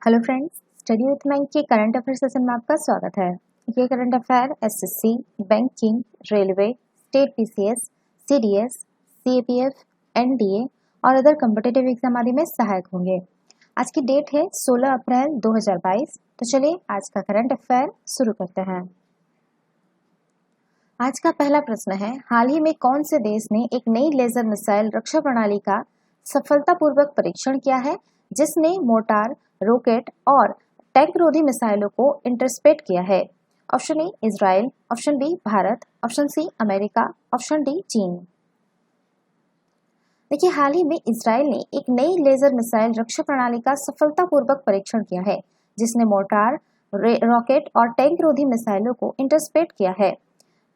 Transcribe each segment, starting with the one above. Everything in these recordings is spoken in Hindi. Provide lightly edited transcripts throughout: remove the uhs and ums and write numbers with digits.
Hello friends, study with mind के करंट अफेयर सेशन में आपका स्वागत है। ये current affair SSC, banking, railway, state PCS, CDS, CAPF, NDA और अदर कॉम्पिटिटिव एग्जाम आदि में सहायक होंगे। आज की डेट है 16 अप्रैल 2022। तो चलिए आज का करंट अफेयर शुरू करते हैं। आज का पहला प्रश्न है, हाल ही में कौन से देश ने एक नई लेजर मिसाइल रक्षा प्रणाली का सफलतापूर्वक परीक्षण किया है, जिसने मोर्टार, रॉकेट और टैंक रोधी मिसाइलों को इंटरसेप्ट किया है? Option A Israel, option B Bharat, option C America, option D चीन। देखिए, हाल ही में इजराइल ने एक नई लेजर मिसाइल रक्षा प्रणाली का सफलतापूर्वक परीक्षण किया है, जिसने मोर्टार, रॉकेट और टैंक रोधी मिसाइलों को इंटरसेप्ट किया है।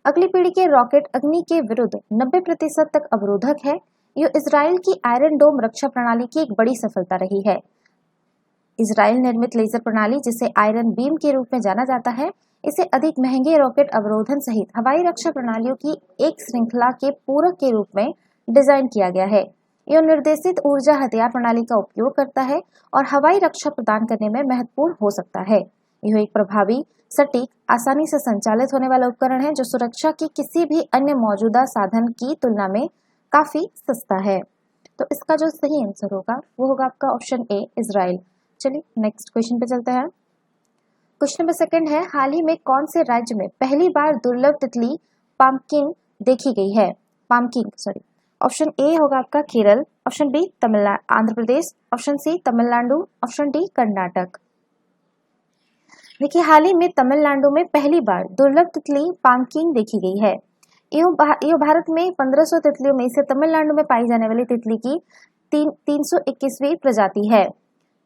अगली पीढ़ी के रॉकेट अग्नि के विरुद्ध 90% तक अवरोधक है। यह इजराइल की आयरन डोम रक्षा प्रणाली की एक बड़ी सफलता रही है। इजराइल निर्मित लेजर प्रणाली, जिसे आयरन बीम के रूप में जाना जाता है, इसे अधिक महंगे रॉकेट अवरोधन सहित हवाई रक्षा प्रणालियों की एक श्रृंखला के पूरक के रूप में डिजाइन किया गया है। यह निर्देशित ऊर्जा हथियार प्रणाली का उपयोग करता है और हवाई रक्षा प्रदान करने में महत्वपूर्ण हो सकता है। यह एक प्रभावी, सटीक, आसानी से संचालित होने वाला उपकरण है, जो सुरक्षा के किसी भी अन्य मौजूदा साधन की तुलना में काफी सस्ता है। तो इसका जो सही आंसर होगा वो होगा आपका ऑप्शन ए इजराइल। चलिए नेक्स्ट क्वेश्चन पे चलते हैं। क्वेश्चन नंबर सेकंड है, हाल ही में कौन से राज्य में पहली बार दुर्लभ तितली पाम्पकिन देखी गई है? ऑप्शन ए होगा आपका Kerala, option B Tamil Nadu Andhra Pradesh, option C Tamil Nadu, option D Karnataka. देखिए, हाल ही में तमिलनाडु में पहली बार दुर्लभ तितली पाम्पकिन देखी गई है। यह भारत में 1500 तितलियों में से तमिलनाडु में पाई जाने वाली तितली की 321वीं प्रजाति है।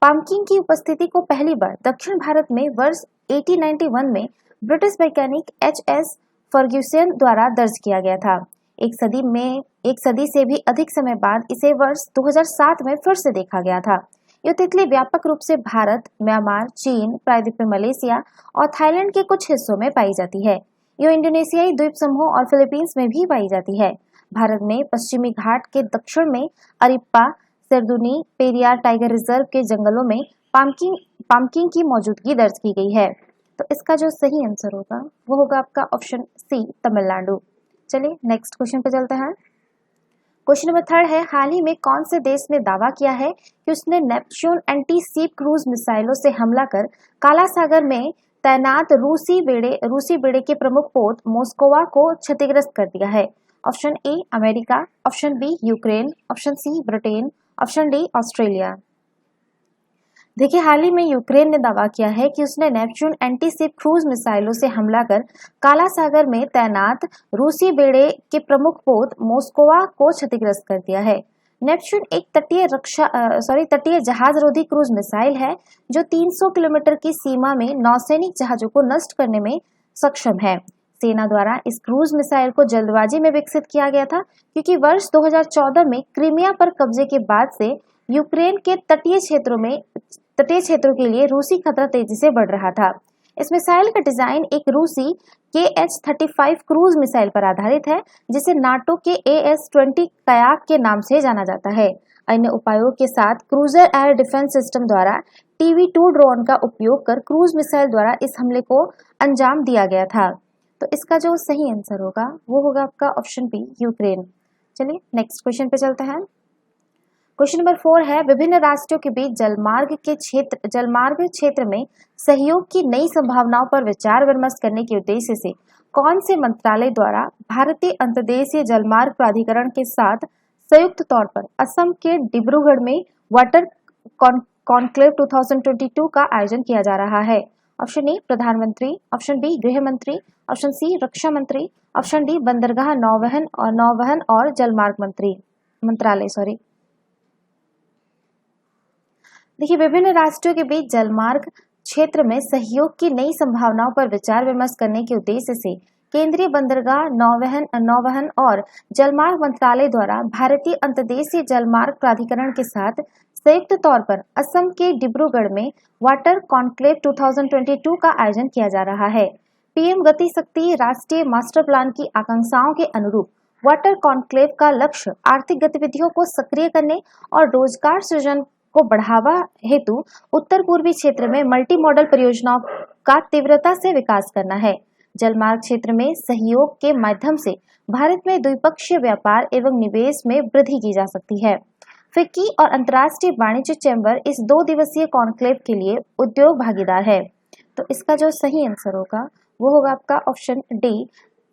पाम्पकिन की उपस्थिति को पहली बार दक्षिण भारत में वर्ष 1891 में ब्रिटिश वैज्ञानिक एच.एस. फर्ग्यूसन द्वारा दर्ज किया गया था। एक सदी से भी अधिक समय बाद इसे वर्ष 2007 में फिर से देखा गया था। यह तितली व्यापक रूप से भारत, म्यांमार, चीन, प्रायद्वीपीय मलेशिया और थाईलैंड के कुछ हिस्सों में पाई जाती है। यह इंडोनेशियाई द्वीप समूह और फिलीपींस में भी पाई जाती है। भारत में पश्चिमी घाट के दक्षिण में अरिप्पा, सेरदुनी, पेरियार टाइगर रिजर्व के जंगलों में पाम्पकिन की मौजूदगी दर्ज की गई है। तो इसका जो सही आंसर होगा वो होगा आपका ऑप्शन सी तमिलनाडु। चलिए नेक्स्ट क्वेश्चन पे चलते हैं। क्वेश्चन नंबर थर्ड है, हाल ही में कौन से देश ने दावा किया है कि उसने नेपच्यून एंटी सीप क्रूज मिसाइलों से हमला कर काला सागर में तैनात रूसी बेड़े के प्रमुख पोत मोस्कोवा को क्षतिग्रस्त कर दिया है? Option A America, option B Ukraine, option C Britain, option D Australia. देखिए, हाल ही में यूक्रेन ने दावा किया है कि उसने नेपच्यून एंटी शिप क्रूज मिसाइलों से हमला कर काला सागर में तैनात रूसी बेड़े के प्रमुख पोत मोस्कोवा को क्षतिग्रस्त कर दिया है। नेपच्यून एक तटीय जहाज रोधी क्रूज मिसाइल है, जो 300 किलोमीटर की सीमा में नौसैनिक जहाजों को नष्ट करने में सक्षम है। सेना द्वारा इस क्रूज मिसाइल को जल्दबाजी में विकसित किया गया था, क्योंकि वर्ष 2014 में क्रीमिया पर कब्जे के बाद से यूक्रेन के तटीय क्षेत्रों के लिए रूसी खतरा तेजी से बढ़ रहा था। इस मिसाइल का डिजाइन एक रूसी KH-35 क्रूज मिसाइल पर आधारित है, जिसे नाटो के AS-20 कयाक के नाम से जाना जाता है। अन्य उपायों के साथ क्रूजर एयर डिफेंस सिस्टम द्वारा TV-2 ड्रोन का उपयोग कर क्रूज मिसाइल द्वारा इस हमले को अंजाम दिया गया था। तो इसका जो सही आंसर होगा वो होगा आपका ऑप्शन बी यूक्रेन। चलिए नेक्स्ट क्वेश्चन पे चलते हैं। क्वेश्चन नंबर 4 है, विभिन्न राष्ट्रों के बीच जलमार्ग क्षेत्र में सहयोग की नई संभावनाओं पर विचार विमर्श करने के उद्देश्य से कौन से मंत्रालय द्वारा भारतीय अंतर्देशीय जलमार्ग प्राधिकरण के साथ संयुक्त तौर पर असम के डिब्रूगढ़ में वाटर कॉन्क्लेव 2022 का आयोजन किया जा रहा है? ऑप्शन ए प्रधानमंत्री, ऑप्शन बी गृह मंत्री, ऑप्शन सी रक्षा मंत्री, ऑप्शन डी बंदरगाह नौवहन और जलमार्ग मंत्रालय। देखिए, विभिन्न राष्ट्रों के बीच जलमार्ग क्षेत्र में सहयोग की नई संभावनाओं पर विचार विमर्श करने के उद्देश्य से केंद्रीय बंदरगाह नौवहन और जलमार्ग मंत्रालय द्वारा भारतीय अंतर्देशीय जलमार्ग प्राधिकरण के साथ संयुक्त तौर पर असम के डिब्रूगढ़ में वाटर कॉन्क्लेव 2022 का आयोजन किया जा रहा है। पीएम गति शक्ति राष्ट्रीय मास्टर प्लान की आकांक्षाओं के अनुरूप वाटर कॉन्क्लेव का लक्ष्य आर्थिक गतिविधियों को सक्रिय करने और रोजगार सृजन को बढ़ावा हेतु उत्तर पूर्वी क्षेत्र में मल्टी मॉडल परियोजनाओं का तीव्रता से विकास करना है। जलमार्ग क्षेत्र में सहयोग के माध्यम से भारत में द्विपक्षीय व्यापार एवं निवेश में वृद्धि की जा सकती है। फिक्की और अंतर्राष्ट्रीय वाणिज्य चैम्बर इस 2 दिवसीय कॉन्क्लेव के लिए उद्योग भागीदार है। तो इसका जो सही आंसर होगा वो होगा आपका ऑप्शन डी,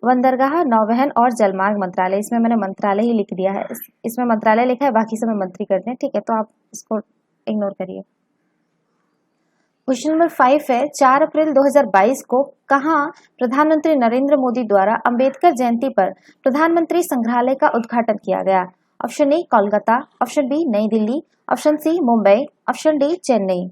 बंदरगाह, नौवहन और जलमार्ग मंत्रालय। इसमें मैंने मंत्रालय ही लिख दिया है, इसमें मंत्रालय लिखा है, बाकी सब मंत्री करते हैं, ठीक है, तो आप इसको इग्नोर करिए। क्वेश्चन नंबर 5 है, 4 अप्रैल 2022 को कहां प्रधानमंत्री नरेंद्र मोदी द्वारा अंबेडकर जयंती पर प्रधानमंत्री संग्रहालय का उद्घाटन किया गया? Option A Kolkata, option B New Delhi, option C Mumbai, option D Chennai.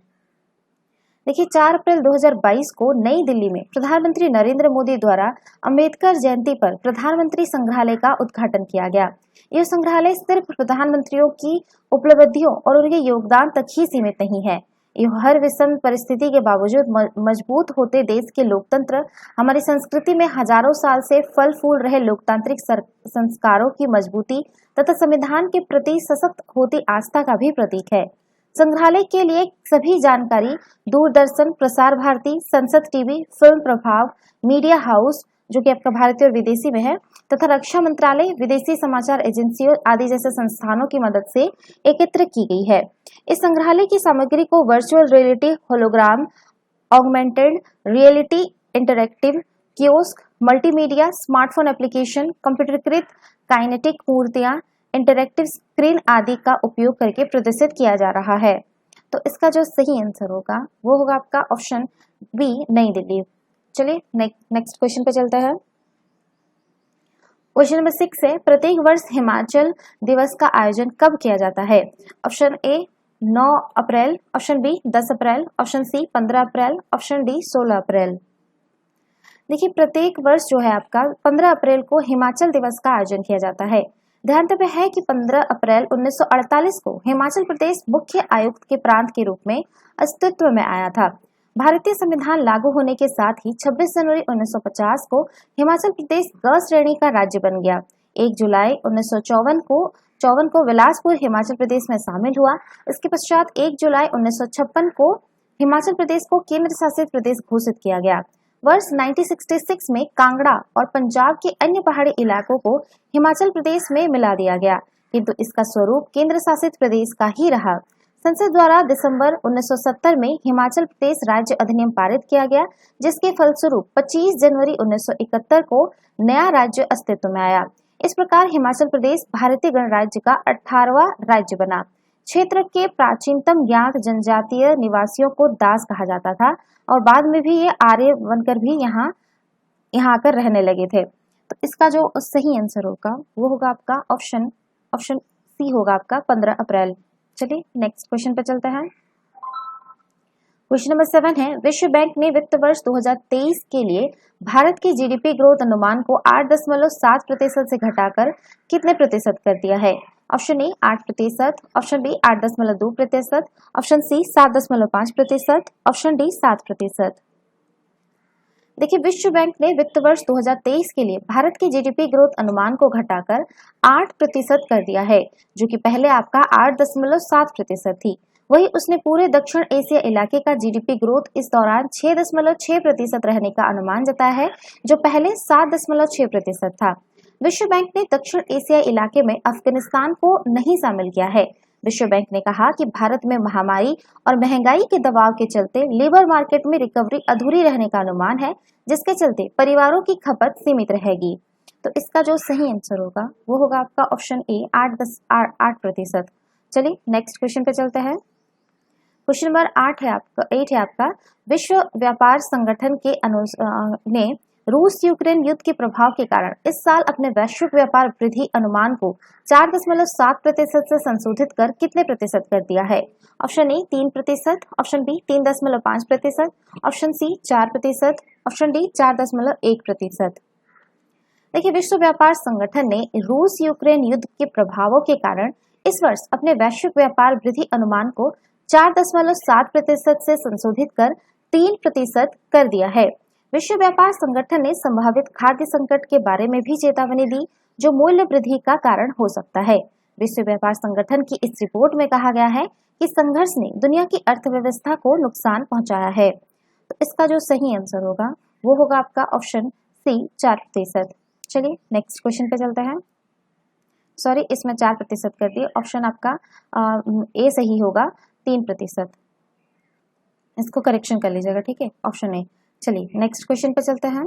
देखिए 4 अप्रैल 2022 को नई दिल्ली में प्रधानमंत्री नरेंद्र मोदी द्वारा अंबेडकर जयंती पर प्रधानमंत्री संग्रहालय का उद्घाटन किया गया। यह संग्रहालय सिर्फ प्रधानमंत्रियों की उपलब्धियों और उनके योगदान तक ही सीमित नहीं है। यह हर विषम परिस्थिति के बावजूद मजबूत होते देश के लोकतंत्र, हमारी संस्कृति में हजारों साल से फल फूल रहे लोकतांत्रिक संस्कारों की मजबूती तथा संविधान के प्रति सशक्त होती आस्था का भी प्रतीक है। संग्रहालय के लिए सभी जानकारी दूरदर्शन, प्रसार भारती, संसद टीवी, फिल्म प्रभाव, मीडिया हाउस जो कि आपका भारतीय और विदेशी में है, तथा रक्षा मंत्रालय, विदेशी समाचार एजेंसियों आदि जैसे संस्थानों की मदद से एकत्र की गई है। इस संग्रहालय की सामग्री को virtual reality, hologram, augmented reality, interactive kiosk, multimedia, smartphone application, कंप्यूटरीकृत काइनेटिक मूर्तियां, इंटरैक्टिव स्क्रीन आदि का उपयोग करके प्रदर्शित किया जा रहा है। तो इसका जो सही आंसर होगा वो होगा आपका ऑप्शन बी, नई दिल्ली। चलिए नेक्स्ट क्वेश्चन पे चलते हैं। क्वेश्चन नंबर 6 है, प्रत्येक वर्ष हिमाचल दिवस का आयोजन कब किया जाता है? ऑप्शन ए 9 अप्रैल, ऑप्शन बी 10 अप्रैल, ऑप्शन सी 15 अप्रैल, ऑप्शन डी 16 अप्रैल। देखिए प्रत्येक वर्ष जो है आपका 15 अप्रैल को हिमाचल दिवस का आयोजन किया जाता है। ध्यातव्य है कि 15 अप्रैल 1948 को हिमाचल प्रदेश मुख्य आयुक्त के प्रांत के रूप में अस्तित्व में आया था। भारतीय संविधान लागू होने के साथ ही 26 जनवरी 1950 को हिमाचल प्रदेश ग श्रेणी का राज्य बन गया। 1 जुलाई 1954 को बिलासपुर हिमाचल प्रदेश में शामिल हुआ। इसके पश्चात 1 जुलाई 1956 को हिमाचल प्रदेश को केंद्र शासित प्रदेश घोषित किया गया। वर्ष 1966 में कांगड़ा और पंजाब के अन्य पहाड़ी इलाकों को हिमाचल प्रदेश में मिला दिया गया, किंतु इसका स्वरूप केंद्र शासित प्रदेश का ही रहा। संसद द्वारा दिसंबर 1970 में हिमाचल प्रदेश राज्य अधिनियम पारित किया गया, जिसके फलस्वरूप 25 जनवरी 1971 को नया राज्य अस्तित्व में आया। इस प्रकार हिमाचल प्रदेश भारतीय गणराज्य का 18वां राज्य बना। क्षेत्र के प्राचीनतम ज्ञात जनजातीय निवासियों को दास कहा जाता था और बाद में भी ये आर्य बनकर भी यहाँ आकर रहने लगे थे। तो इसका जो सही आंसर होगा वो होगा आपका ऑप्शन सी होगा आपका 15 अप्रैल। चलिए नेक्स्ट क्वेश्चन पे चलते हैं। क्वेश्चन नंबर 7 है, विश्व बैंक ने वित्त वर्ष 2023 के लिए भारत की जीडीपी ग्रोथ अनुमान को 8.7% से घटाकर कितने प्रतिशत कर दिया है? Option A 8%, option B 8.2%, option C 7.5%, option D 7%। देखिए विश्व बैंक ने वित्त वर्ष 2023 के लिए भारत की जीडीपी ग्रोथ अनुमान को घटाकर 8% कर दिया है, जो कि पहले आपका 8.7% थी। वही उसने पूरे दक्षिण एशिया इलाके का जीडीपी ग्रोथ इस दौरान 6.6% रहने का अनुमान जताया है, जो पहले 7.6% था। विश्व बैंक ने दक्षिण एशिया इलाके में अफगानिस्तान को नहीं शामिल किया है। विश्व बैंक ने कहा कि भारत में महामारी और महंगाई के दबाव के चलते लेबर मार्केट में रिकवरी अधूरी रहने का अनुमान है, जिसके चलते परिवारों की खपत सीमित रहेगी। तो इसका जो सही आंसर होगा वो होगा आपका ऑप्शन ए 8%। चलिए नेक्स्ट क्वेश्चन पे चलते हैं। क्वेश्चन नंबर 8 है आपका विश्व व्यापार संगठन के ने रूस यूक्रेन युद्ध के प्रभाव के कारण इस साल अपने वैश्विक व्यापार वृद्धि अनुमान को 4.7% से संशोधित कर कितने प्रतिशत कर दिया है? Option A 3%, option B 3.5%, option C 4%, option D 4.1%। देखिए विश्व व्यापार संगठन ने रूस यूक्रेन युद्ध के प्रभावों के कारण इस वर्ष अपने वैश्विक व्यापार वृद्धि अनुमान को 4.7% से संशोधित कर 3% कर दिया है। विश्व व्यापार संगठन ने संभावित खाद्य संकट के बारे में भी चेतावनी दी, जो मूल्य वृद्धि का कारण हो सकता है। विश्व व्यापार संगठन की इस रिपोर्ट में कहा गया है कि संघर्ष ने दुनिया की अर्थव्यवस्था को नुकसान पहुंचाया है। तो इसका जो सही आंसर होगा वो होगा आपका ऑप्शन सी 4%। चलिए नेक्स्ट क्वेश्चन पे चलते हैं। सॉरी, इसमें 4% कर दिए, ऑप्शन आपका ए सही होगा 3%। इसको करेक्शन कर लीजिएगा, ठीक है, ऑप्शन ए। चलिए नेक्स्ट क्वेश्चन पे चलते हैं।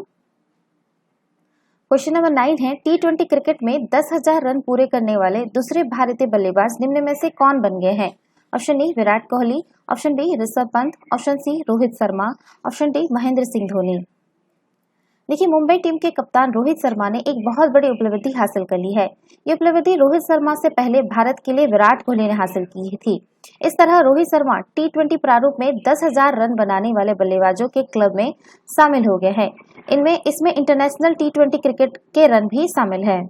क्वेश्चन नंबर 9 है, T20 क्रिकेट में 10,000 रन पूरे करने वाले दूसरे भारतीय बल्लेबाज निम्न में से कौन बन गए हैं? Option A Virat Kohli, option B Rishabh Pant, option C Rohit Sharma, option D Mahendra Singh Dhoni. देखिए, मुंबई टीम के कप्तान रोहित शर्मा ने एक बहुत बड़ी उपलब्धि हासिल कर ली है। ये उपलब्धि रोहित शर्मा से पहले भारत के लिए विराट कोहली ने हासिल की थी। इस तरह रोहित शर्मा T20 प्रारूप में 10,000 रन बनाने वाले बल्लेबाजों के क्लब में शामिल हो गए हैं। इसमें इंटरनेशनल T20 क्रिकेट के रन भी शामिल है।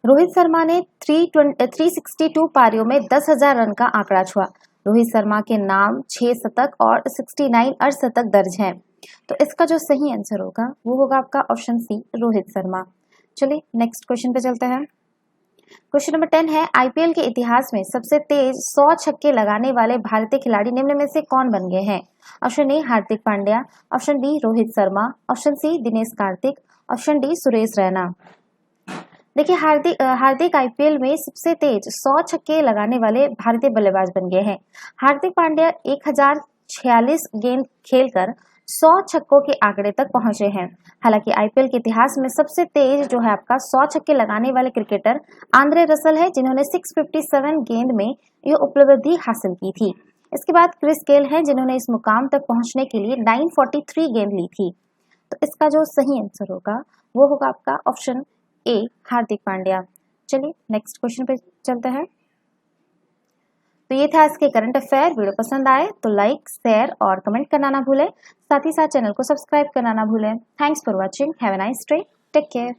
रोहित शर्मा ने 362 पारियों में 10,000 रन का आंकड़ा छुआ। रोहित शर्मा के नाम 6 शतक और 69 अर्धशतक दर्ज हैं। तो इसका जो सही आंसर होगा वो होगा आपका ऑप्शन सी रोहित शर्मा। चलिए नेक्स्ट क्वेश्चन पे चलते हैं। क्वेश्चन नंबर 10 है, आईपीएल के इतिहास में सबसे तेज 100 छक्के लगाने वाले भारतीय खिलाड़ी निम्न में से कौन बन गए हैं? Option A Hardik Pandya, option B Rohit Sharma, option C Dinesh Karthik, option D Suresh Raina. देखिए, हार्दिक आईपीएल में सबसे तेज 100 छक्के लगाने वाले भारतीय बल्लेबाज बन गए हैं। हार्दिक पांड्या 1046 गेंद खेलकर 100 छक्कों के आंकड़े तक पहुंचे हैं। हालांकि आईपीएल के इतिहास में सबसे तेज जो है आपका 100 छक्के लगाने वाले क्रिकेटर आंद्रे रसल है, जिन्होंने 657 गेंद में यह उपलब्धि हासिल की थी। इसके बाद क्रिस गेल है, जिन्होंने इस मुकाम तक पहुंचने के लिए 943 गेंद ली थी। तो इसका जो सही आंसर होगा वो होगा आपका ऑप्शन ए हार्दिक पांड्या। चलिए नेक्स्ट क्वेश्चन पे चलते हैं। तो ये था इसके करंट अफेयर। वीडियो पसंद आए तो लाइक, शेयर और कमेंट करना ना भूलें। साथ ही साथ चैनल को सब्सक्राइब करना ना भूलें। Thanks for watching. Have a nice day. Take care.